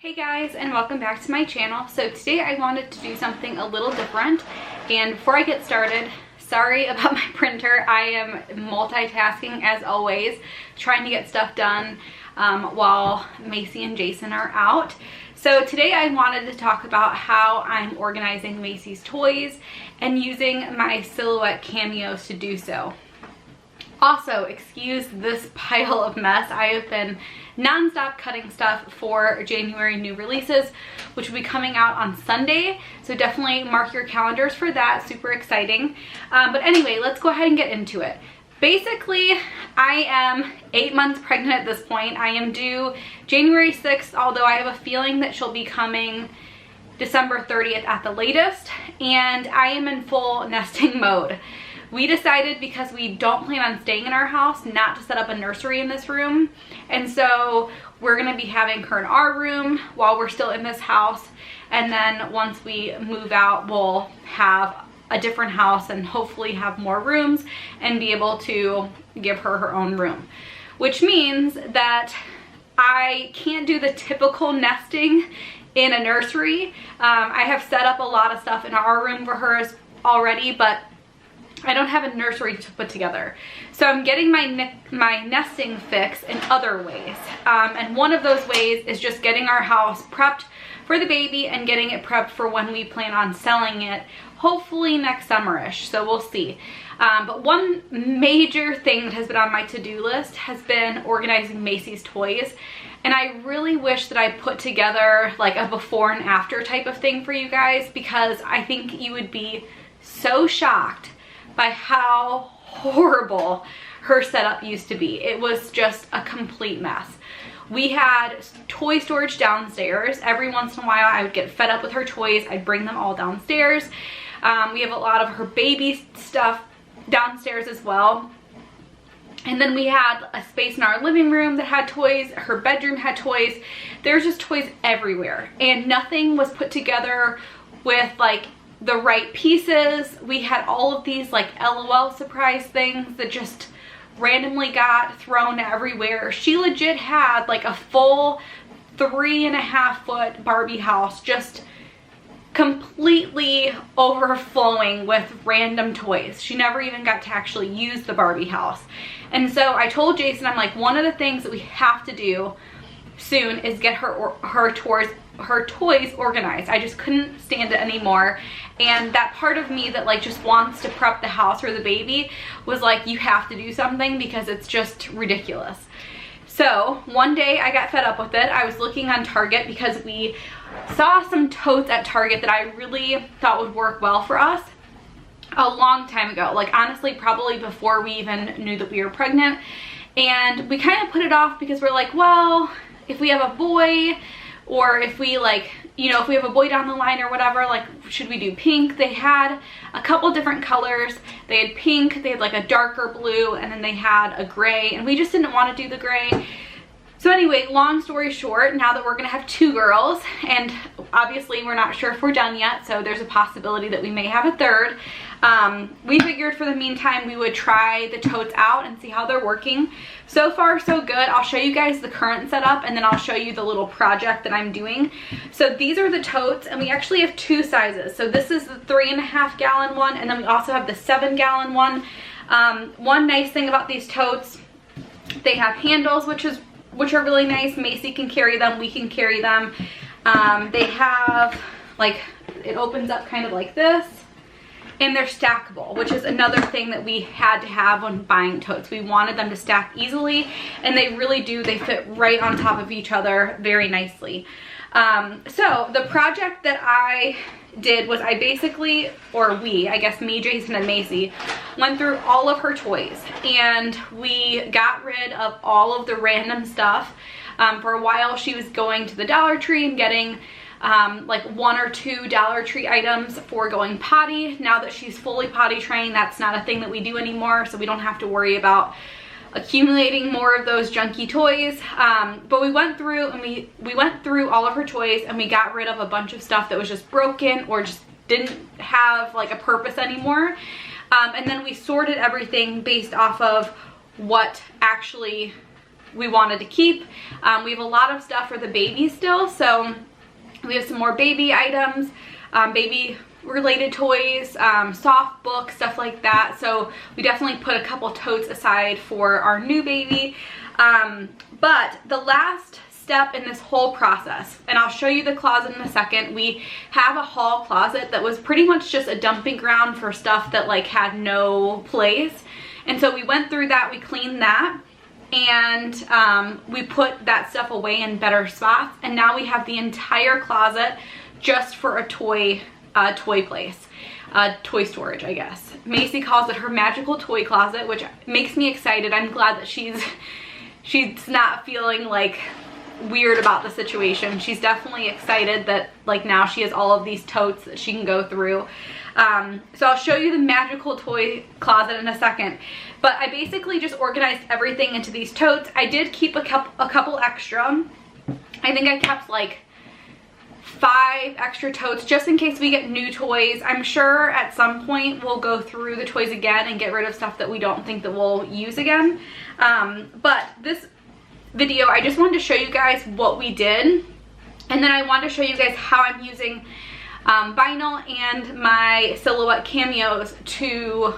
Hey guys, and welcome back to my channel. So today I wanted to do something a little different, and before I get started, sorry about my printer. I am multitasking as always, trying to get stuff done while Maci and Jason are out. So today I wanted to talk about how I'm organizing Maci's toys and using my silhouette cameos to do so. Also, excuse this pile of mess. I have been non-stop cutting stuff for January new releases, which will be coming out on Sunday. So definitely mark your calendars for that. Super exciting. But anyway, let's go ahead and get into it. Basically, I am 8 months pregnant at this point. I am due January 6th, although I have a feeling that she'll be coming December 30th at the latest. And I am in full nesting mode. We decided, because we don't plan on staying in our house, not to set up a nursery in this room. And so we're gonna be having her in our room while we're still in this house. And then once we move out, we'll have a different house and hopefully have more rooms and be able to give her her own room. Which means that I can't do the typical nesting in a nursery. I have set up a lot of stuff in our room for hers already, but I don't have a nursery to put together. So I'm getting my nesting fix in other ways. And one of those ways is just getting our house prepped for the baby and getting it prepped for when we plan on selling it, hopefully next summer-ish, so we'll see. But one major thing that has been on my to-do list has been organizing Maci's toys. And I really wish that I put together like a before and after type of thing for you guys, because I think you would be so shocked by how horrible her setup used to be. It was just a complete mess. We had toy storage downstairs. Every once in a while I would get fed up with her toys. I'd bring them all downstairs. We have a lot of her baby stuff downstairs as well. And then we had a space in our living room that had toys. Her bedroom had toys. There's just toys everywhere. And nothing was put together with like the right pieces. We had all of these like LOL surprise things that just randomly got thrown everywhere. She legit had like a full 3.5 foot Barbie house just completely overflowing with random toys. She never even got to actually use the Barbie house. And so I told Jason, I'm like, one of the things that we have to do soon is get her toys organized. I just couldn't stand it anymore. And that part of me that like just wants to prep the house for the baby was like, you have to do something because it's just ridiculous. So one day I got fed up with it. I was looking on Target because we saw some totes at Target that I really thought would work well for us a long time ago. Like honestly, probably before we even knew that we were pregnant. And we kind of put it off because we're like, well, if we have a boy, or if we like, you know, if we have a boy down the line or whatever, like, should we do pink? They had a couple different colors. They had pink, they had like a darker blue, and then they had a gray, and we just didn't want to do the gray. So anyway, long story short, now that we're gonna have 2 girls, and obviously we're not sure if we're done yet, so there's a possibility that we may have a third, we figured for the meantime we would try the totes out and see how they're working. So far so good. I'll show you guys the current setup, and then I'll show you the little project that I'm doing. So these are the totes, and we actually have 2 sizes. So this is the 3.5 gallon one, and then we also have the 7 gallon one. One nice thing about these totes, they have handles, which are really nice. Maci can carry them, we can carry them. They have like, it opens up kind of like this, and they're stackable, which is another thing that we had to have when buying totes. We wanted them to stack easily, and they really do. They fit right on top of each other very nicely. So the project that I did was I basically, or we, I guess me, Jason, and Maci, went through all of her toys, and we got rid of all of the random stuff. For a while she was going to the Dollar Tree and getting like 1 or 2 Dollar Tree items for going potty. Now that she's fully potty trained, that's not a thing that we do anymore, so we don't have to worry about accumulating more of those junky toys. But we went through and we went through all of her toys, and we got rid of a bunch of stuff that was just broken or just didn't have like a purpose anymore. And then we sorted everything based off of what actually we wanted to keep. We have a lot of stuff for the baby still, so we have some more baby items, baby related toys, soft books, stuff like that. So we definitely put a couple totes aside for our new baby. But the last step in this whole process, and I'll show you the closet in a second, we have a hall closet that was pretty much just a dumping ground for stuff that like had no place. And so we went through that, we cleaned that, and we put that stuff away in better spots. And now we have the entire closet just for a toy place, toy storage, I guess. Maci calls it her magical toy closet, which makes me excited. I'm glad that she's not feeling like weird about the situation. She's definitely excited that like now she has all of these totes that she can go through. So I'll show you the magical toy closet in a second, but I basically just organized everything into these totes. I did keep a couple extra. I think I kept like 5 extra totes just in case we get new toys. I'm sure at some point we'll go through the toys again and get rid of stuff that we don't think that we'll use again. But this video, I just wanted to show you guys what we did, and then I wanted to show you guys how I'm using vinyl and my silhouette cameos to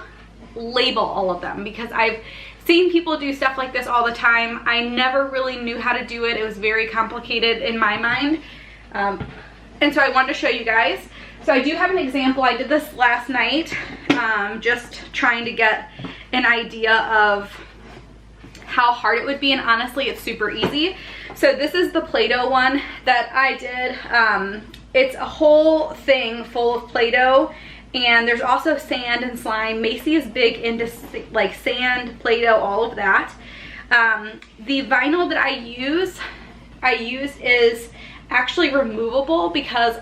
label all of them, because I've seen people do stuff like this all the time. I never really knew how to do it. It was very complicated in my mind, and so I wanted to show you guys. So I do have an example. I did this last night, just trying to get an idea of how hard it would be, and honestly it's super easy. So this is the Play-Doh one that I did. It's a whole thing full of Play-Doh, and there's also sand and slime. Maci is big into like sand, Play-Doh, all of that. The vinyl that I use is actually removable, because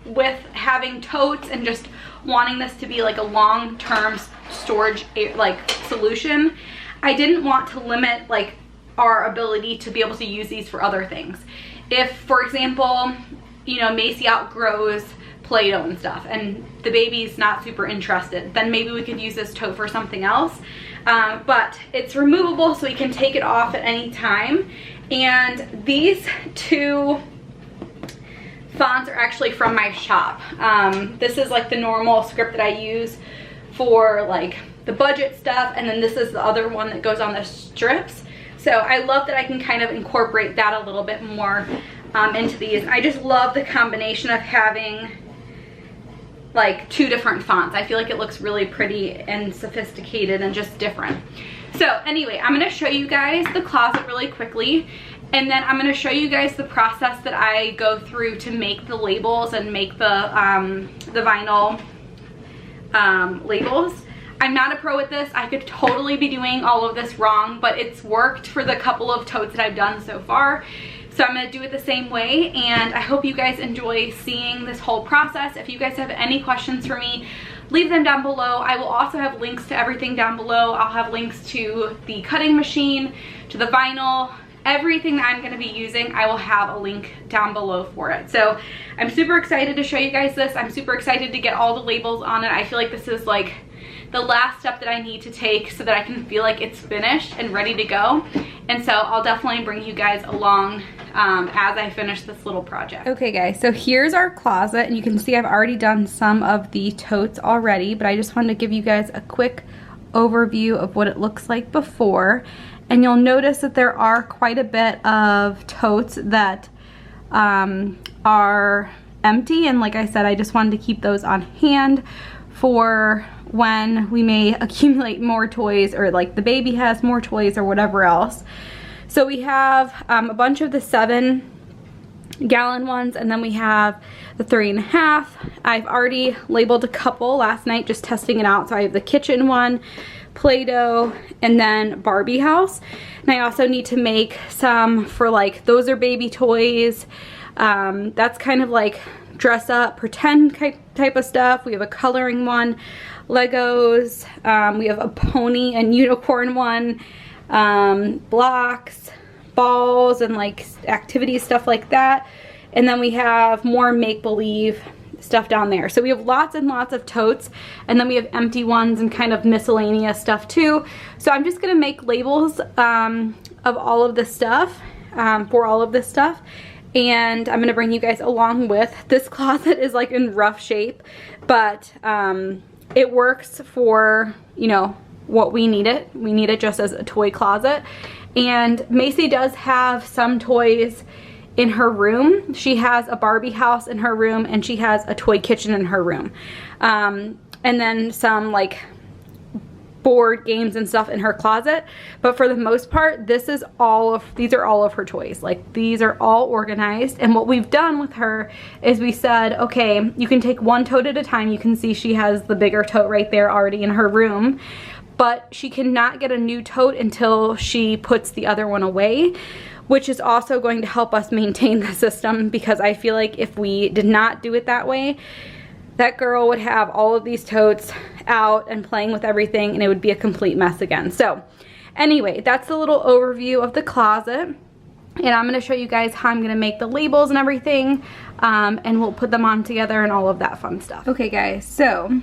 with having totes and just wanting this to be like a long-term storage like solution, I didn't want to limit like our ability to be able to use these for other things. If, for example, you know, Maci outgrows Play-Doh and stuff and the baby's not super interested, then maybe we could use this tote for something else. But it's removable, so we can take it off at any time. And these 2 fonts are actually from my shop. This is like the normal script that I use for like the budget stuff, and then this is the other one that goes on the strips. So I love that I can kind of incorporate that a little bit more into these. I just love the combination of having like 2 different fonts. I feel like it looks really pretty and sophisticated and just different. So anyway, I'm gonna show you guys the closet really quickly, and then I'm gonna show you guys the process that I go through to make the labels and make the vinyl labels. I'm not a pro at this. I could totally be doing all of this wrong, but it's worked for the couple of totes that I've done so far. So I'm gonna do it the same way, and I hope you guys enjoy seeing this whole process. If you guys have any questions for me, leave them down below. I will also have links to everything down below. I'll have links to the cutting machine, to the vinyl, everything that I'm gonna be using. I will have a link down below for it. So I'm super excited to show you guys this. I'm super excited to get all the labels on it. I feel like this is like the last step that I need to take so that I can feel like it's finished and ready to go. And so I'll definitely bring you guys along as I finish this little project. Okay guys, so here's our closet, and you can see I've already done some of the totes already, but I just wanted to give you guys a quick overview of what it looks like before. And you'll notice that there are quite a bit of totes that are empty, and like I said, I just wanted to keep those on hand for when we may accumulate more toys, or like the baby has more toys or whatever else. So we have a bunch of the 7-gallon ones, and then we have the 3.5. I've already labeled a couple last night just testing it out. So I have the kitchen one, Play-Doh, and then Barbie house. And I also need to make some for like, those are baby toys. That's kind of like dress up, pretend type of stuff. We have a coloring one, Legos, we have a pony and unicorn one, blocks, balls, and like activities, stuff like that. And then we have more make-believe stuff down there. So we have lots and lots of totes, and then we have empty ones and kind of miscellaneous stuff too. So I'm just gonna make labels of all of this stuff, for all of this stuff. And I'm gonna bring you guys along with. This closet is like in rough shape, but it works for, you know, what we need it. We need it just as a toy closet. And Maci does have some toys in her room. She has a Barbie house in her room, and she has a toy kitchen in her room. And then some like board games and stuff in her closet. But for the most part, these are all of her toys. Like, these are all organized. And what we've done with her is we said, okay, you can take one tote at a time. You can see she has the bigger tote right there already in her room, but she cannot get a new tote until she puts the other one away, which is also going to help us maintain the system, because I feel like if we did not do it that way, that girl would have all of these totes out and playing with everything, and it would be a complete mess again. So anyway, that's a little overview of the closet, and I'm going to show you guys how I'm going to make the labels and everything, and we'll put them on together and all of that fun stuff. Okay guys, so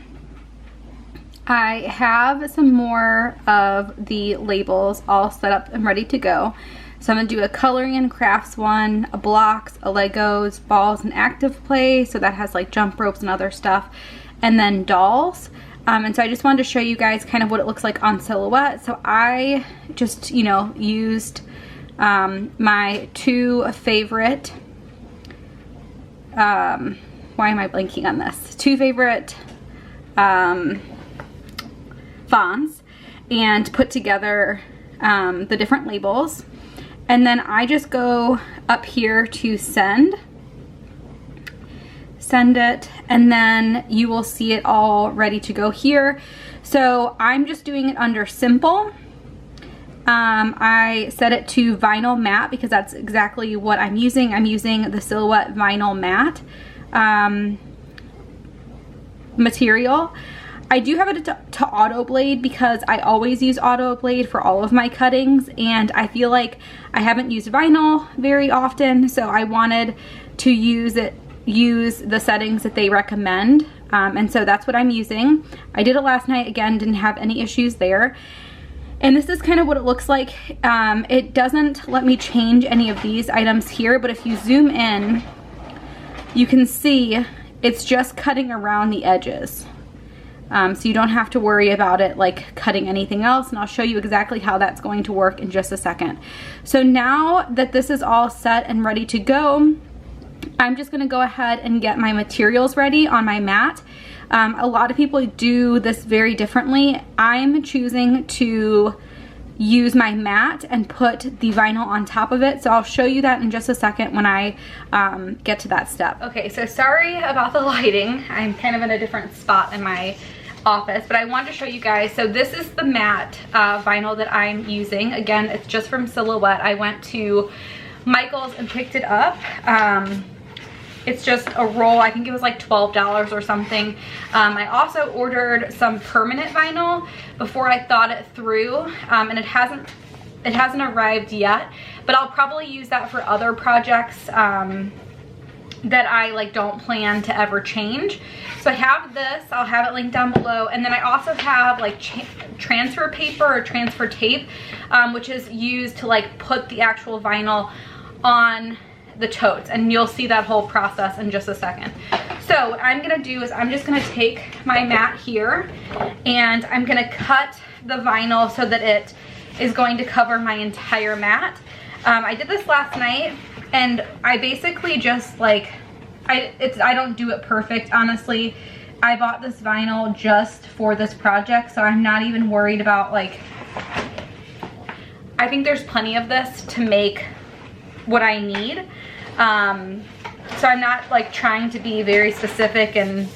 I have some more of the labels all set up and ready to go. So I'm going to do a coloring and crafts one, a blocks, a Legos, balls, and active play. So that has like jump ropes and other stuff. And then dolls. And so I just wanted to show you guys kind of what it looks like on Silhouette. So I just, you know, used my two favorite, why am I blanking on this? Two favorite fonts, and put together the different labels. And then I just go up here to send it, and then you will see it all ready to go here. So I'm just doing it under simple. I set it to vinyl matte because that's exactly what I'm using. I'm using the Silhouette vinyl matte material. I do have it to auto blade because I always use auto blade for all of my cuttings, and I feel like I haven't used vinyl very often, so I wanted to use the settings that they recommend, and so that's what I'm using. I did it last night, again, didn't have any issues there. And this is kind of what it looks like. It doesn't let me change any of these items here, but if you zoom in, you can see it's just cutting around the edges. So you don't have to worry about it like cutting anything else, and I'll show you exactly how that's going to work in just a second. So now that this is all set and ready to go, I'm just gonna go ahead and get my materials ready on my mat. A lot of people do this very differently. I'm choosing to use my mat and put the vinyl on top of it, so I'll show you that in just a second when I get to that step. Okay, so sorry about the lighting. I'm kind of in a different spot in my office, but I wanted to show you guys. So this is the matte vinyl that I'm using. Again, it's just from Silhouette. I went to Michael's and picked it up. It's just a roll. I think it was like $12 or something. I also ordered some permanent vinyl before I thought it through, and it hasn't arrived yet, but I'll probably use that for other projects that I like don't plan to ever change. So I have this, I'll have it linked down below, and then I also have like transfer paper or transfer tape, which is used to like put the actual vinyl on the totes, and you'll see that whole process in just a second. So what I'm gonna do is I'm just gonna take my mat here, and I'm gonna cut the vinyl so that it is going to cover my entire mat. I did this last night, and I basically just like, I don't do it perfect, honestly. I bought this vinyl just for this project, so I'm not even worried about like, I think there's plenty of this to make what I need. So I'm not like trying to be very specific and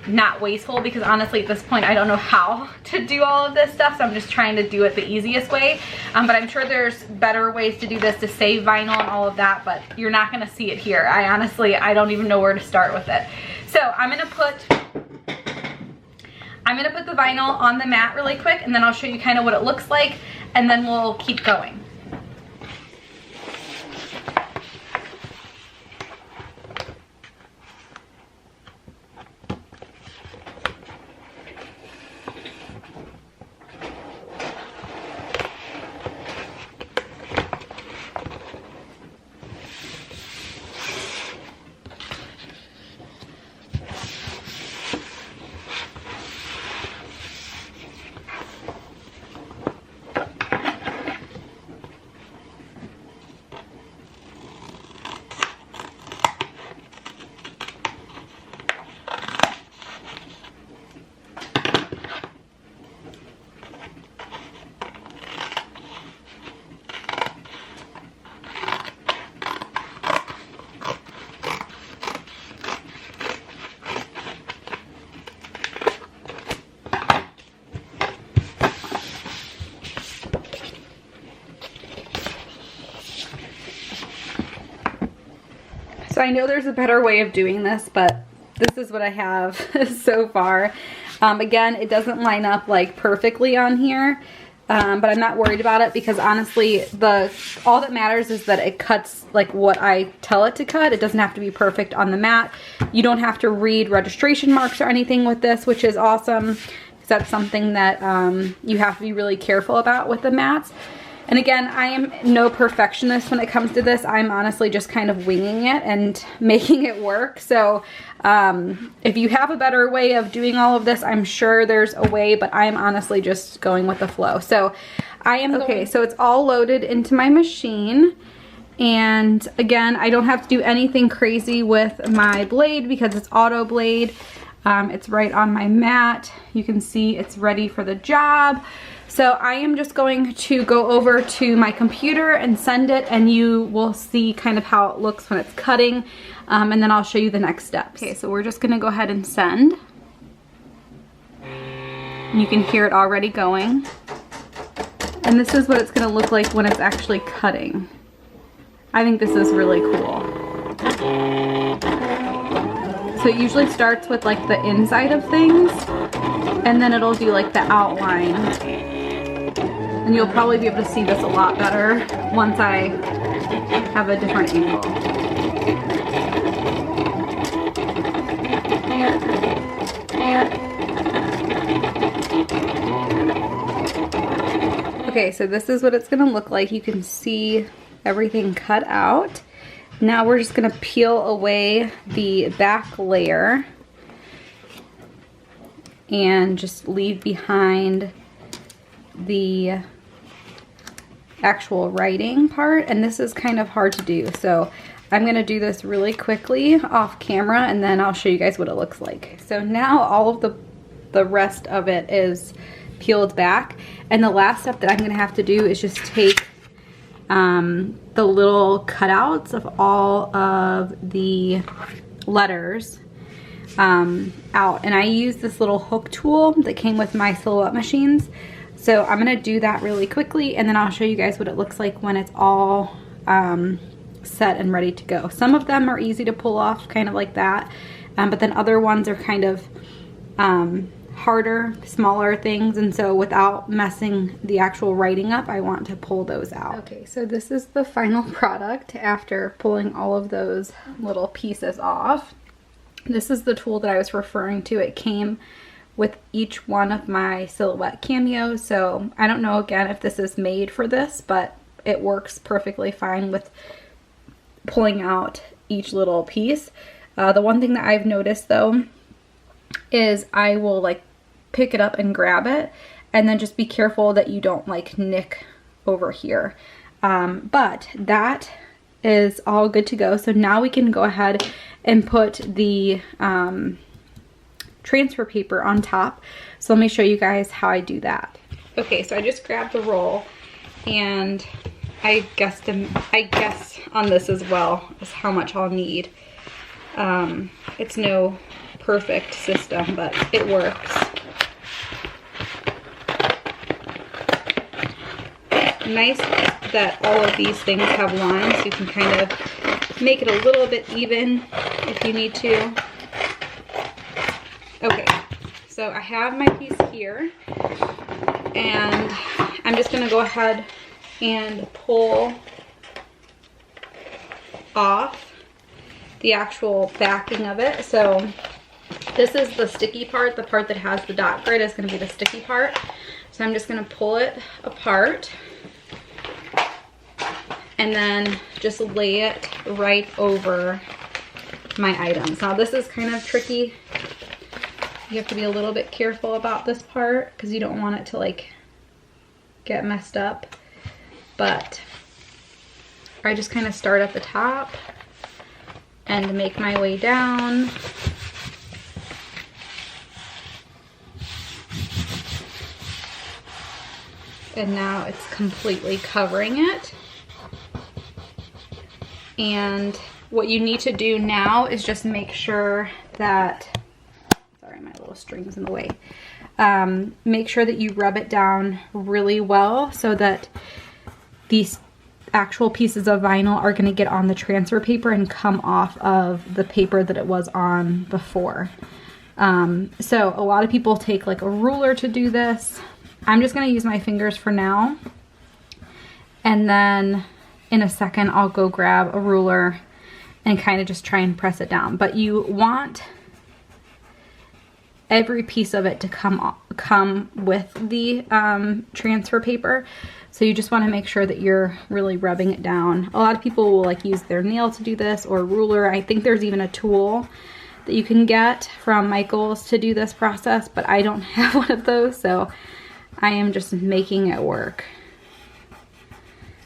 not wasteful, because honestly at this point I don't know how to do all of this stuff, so I'm just trying to do it the easiest way. But I'm sure there's better ways to do this to save vinyl and all of that, but you're not gonna see it here. I don't even know where to start with it. So I'm gonna put the vinyl on the mat really quick, and then I'll show you kind of what it looks like, and then we'll keep going. So I know there's a better way of doing this, but this is what I have so far. Again, it doesn't line up like perfectly on here, but I'm not worried about it because honestly, all that matters is that it cuts like what I tell it to cut. It doesn't have to be perfect on the mat. You don't have to read registration marks or anything with this, which is awesome because that's something that you have to be really careful about with the mats. And again, I am no perfectionist when it comes to this. I'm honestly just kind of winging it and making it work. So if you have a better way of doing all of this, I'm sure there's a way, but I'm honestly just going with the flow. So okay, so it's all loaded into my machine. And again, I don't have to do anything crazy with my blade because it's auto blade. It's right on my mat. You can see it's ready for the job. So I am just going to go over to my computer and send it, and you will see kind of how it looks when it's cutting, and then I'll show you the next steps. Okay, so we're just gonna go ahead and send. You can hear it already going. And this is what it's gonna look like when it's actually cutting. I think this is really cool. So it usually starts with like the inside of things, and then it'll do like the outline. And you'll probably be able to see this a lot better once I have a different angle. Okay, so this is what it's gonna look like. You can see everything cut out. Now we're just gonna peel away the back layer and just leave behind the actual writing part, and this is kind of hard to do, so I'm gonna do this really quickly off camera and then I'll show you guys what it looks like. So now all of the rest of it is peeled back, and the last step that I'm gonna have to do is just take the little cutouts of all of the letters out, and I use this little hook tool that came with my silhouette machines. So I'm gonna do that really quickly, and then I'll show you guys what it looks like when it's all set and ready to go. Some of them are easy to pull off, kind of like that, but then other ones are kind of harder, smaller things, and so without messing the actual writing up, I want to pull those out. Okay, so this is the final product after pulling all of those little pieces off. This is the tool that I was referring to. It came with each one of my silhouette cameos, so I don't know again if this is made for this, but it works perfectly fine with pulling out each little piece. The one thing that I've noticed though is I will like pick it up and grab it, and then just be careful that you don't like nick over here. But that is all good to go. So now we can go ahead and put the transfer paper on top. So let me show you guys how I do that. Okay, so I just grabbed the roll, and I guessed on this as well as how much I'll need. It's no perfect system, but it works. Nice that all of these things have lines, so you can kind of make it a little bit even if you need to. Okay, so I have my piece here, and I'm just gonna go ahead and pull off the actual backing of it. So this is the sticky part. The part that has the dot grid is gonna be the sticky part. So I'm just gonna pull it apart and then just lay it right over my items. Now this is kind of tricky. You have to be a little bit careful about this part because you don't want it to like get messed up. But I just kind of start at the top and make my way down. And now it's completely covering it. And what you need to do now is just make sure that, sorry, my little string's in the way. Make sure that you rub it down really well so that the actual pieces of vinyl are going to get on the transfer paper and come off of the paper that it was on before. So a lot of people take like a ruler to do this. I'm just going to use my fingers for now. And then in a second, I'll go grab a ruler and kind of just try and press it down. But you want every piece of it to come with the transfer paper. So you just want to make sure that you're really rubbing it down. A lot of people will like use their nail to do this, or a ruler. I think there's even a tool that you can get from Michael's to do this process, but I don't have one of those, so I am just making it work.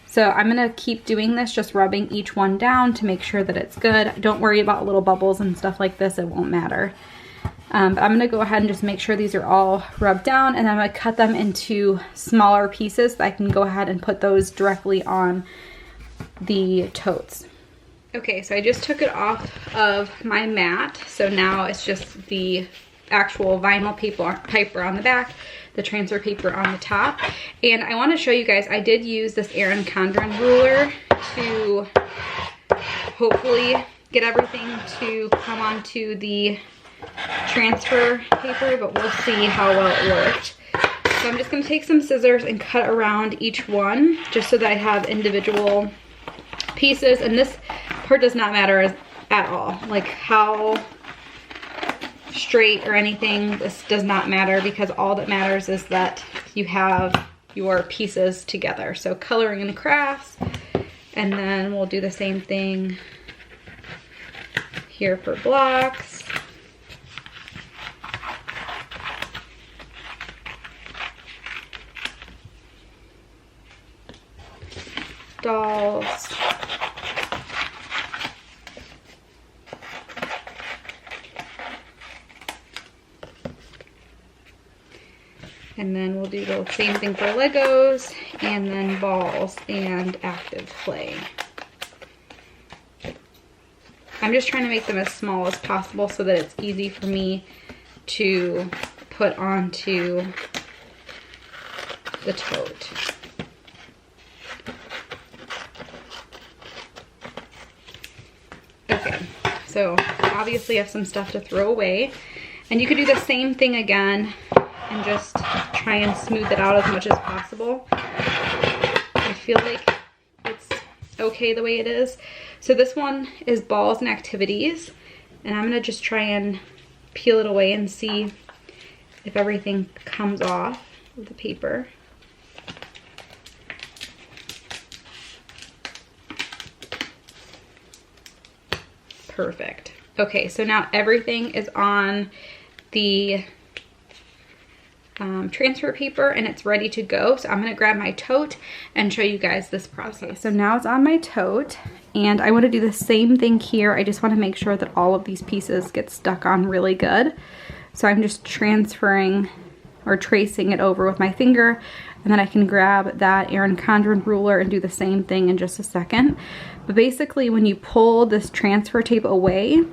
So I'm gonna keep doing this, just rubbing each one down to make sure that it's good. Don't worry about little bubbles and stuff like this, it won't matter. But I'm gonna go ahead and just make sure these are all rubbed down, and I'm gonna cut them into smaller pieces so I can go ahead and put those directly on the totes. Okay, so I just took it off of my mat. So now it's just the actual vinyl paper on the back, the transfer paper on the top. And I want to show you guys, I did use this Erin Condren ruler to hopefully get everything to come onto the transfer paper, but we'll see how well it worked. So I'm just going to take some scissors and cut around each one just so that I have individual pieces. And this part does not matter at all, like how straight or anything, this does not matter, because all that matters is that you have your pieces together. So coloring and crafts, and then we'll do the same thing here for blocks. Dolls. And then we'll do the same thing for Legos, and then balls and active play. I'm just trying to make them as small as possible so that it's easy for me to put onto the tote. Okay, so obviously I have some stuff to throw away, and you could do the same thing again and just try and smooth it out as much as possible. I feel like it's okay the way it is. So this one is balls and activities, and I'm gonna just try and peel it away and see if everything comes off of the paper. Perfect. Okay, so now everything is on the transfer paper and it's ready to go. So I'm gonna grab my tote and show you guys this process. Okay, so now it's on my tote, and I want to do the same thing here. I just want to make sure that all of these pieces get stuck on really good. So I'm just transferring or tracing it over with my finger, and then I can grab that Erin Condren ruler and do the same thing in just a second. But basically when you pull this transfer tape away,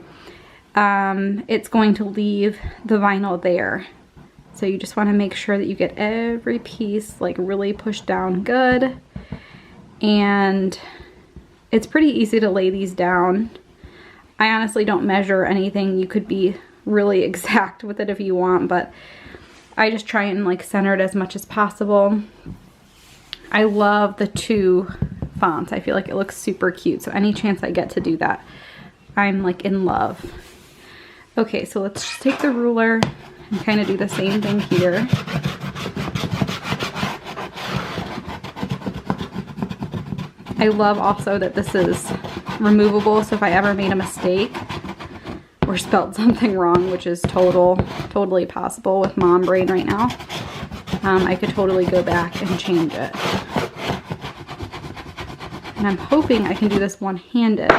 it's going to leave the vinyl there. So you just want to make sure that you get every piece like really pushed down good. And it's pretty easy to lay these down. I honestly don't measure anything. You could be really exact with it if you want, but I just try and like center it as much as possible. I love the two fonts. I feel like it looks super cute. So any chance I get to do that, I'm like in love. Okay, so let's just take the ruler and kind of do the same thing here. I love also that this is removable, so if I ever made a mistake or spelled something wrong, which is totally possible with mom brain right now, I could totally go back and change it. And I'm hoping I can do this one-handed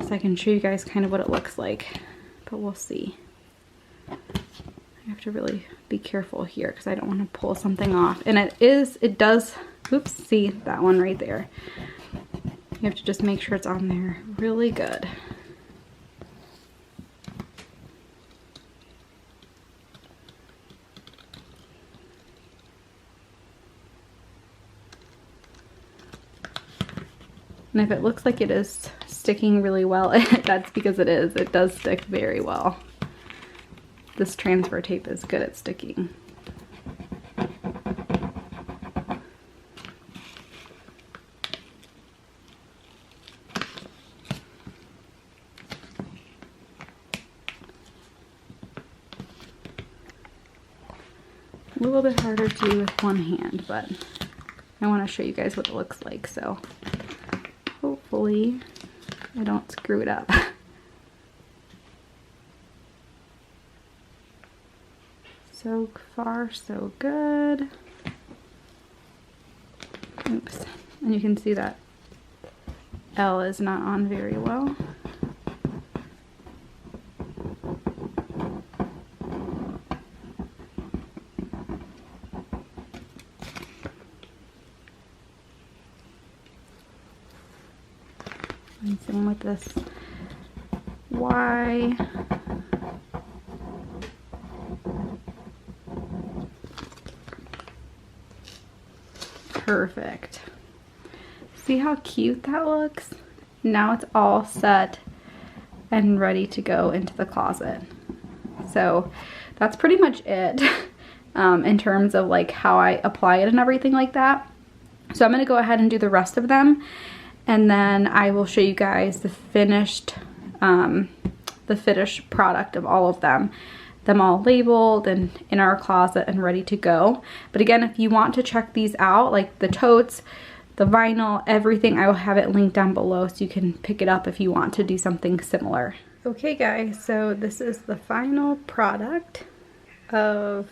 so I can show you guys kind of what it looks like, but we'll see. I have to really be careful here because I don't want to pull something off. And it does, oops, see that one right there. You have to just make sure it's on there really good. And if it looks like it is sticking really well, that's because it is. It does stick very well. This transfer tape is good at sticking. A little bit harder to do with one hand, but I want to show you guys what it looks like, so hopefully I don't screw it up. So far, so good. Oops. And you can see that L is not on very well. And same with this Y. Perfect. See how cute that looks? Now it's all set and ready to go into the closet. So that's pretty much it in terms of like how I apply it and everything like that. So I'm going to go ahead and do the rest of them, and then I will show you guys the finished product of all of them all labeled and in our closet and ready to go. But again, if you want to check these out, like the totes, the vinyl, everything, I will have it linked down below so you can pick it up if you want to do something similar. Okay guys, so this is the final product of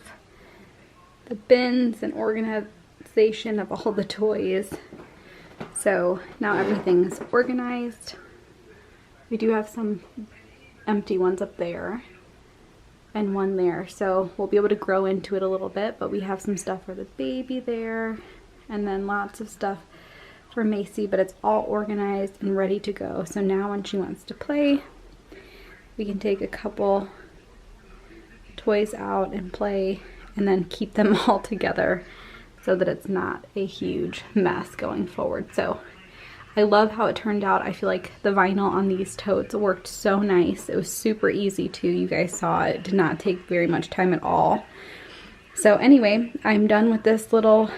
the bins and organization of all the toys. So now everything's organized. We do have some empty ones up there and one there, so we'll be able to grow into it a little bit, but we have some stuff for the baby there and then lots of stuff for Maci, but it's all organized and ready to go. So now when she wants to play, we can take a couple toys out and play and then keep them all together so that it's not a huge mess going forward. So I love how it turned out. I feel like the vinyl on these totes worked so nice. It was super easy too. You guys saw it did not take very much time at all. So anyway, I'm done with this little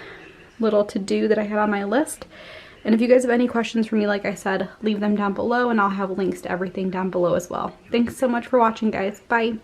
to-do that I had on my list. And if you guys have any questions for me, like I said, leave them down below and I'll have links to everything down below as well. Thanks so much for watching, guys. Bye.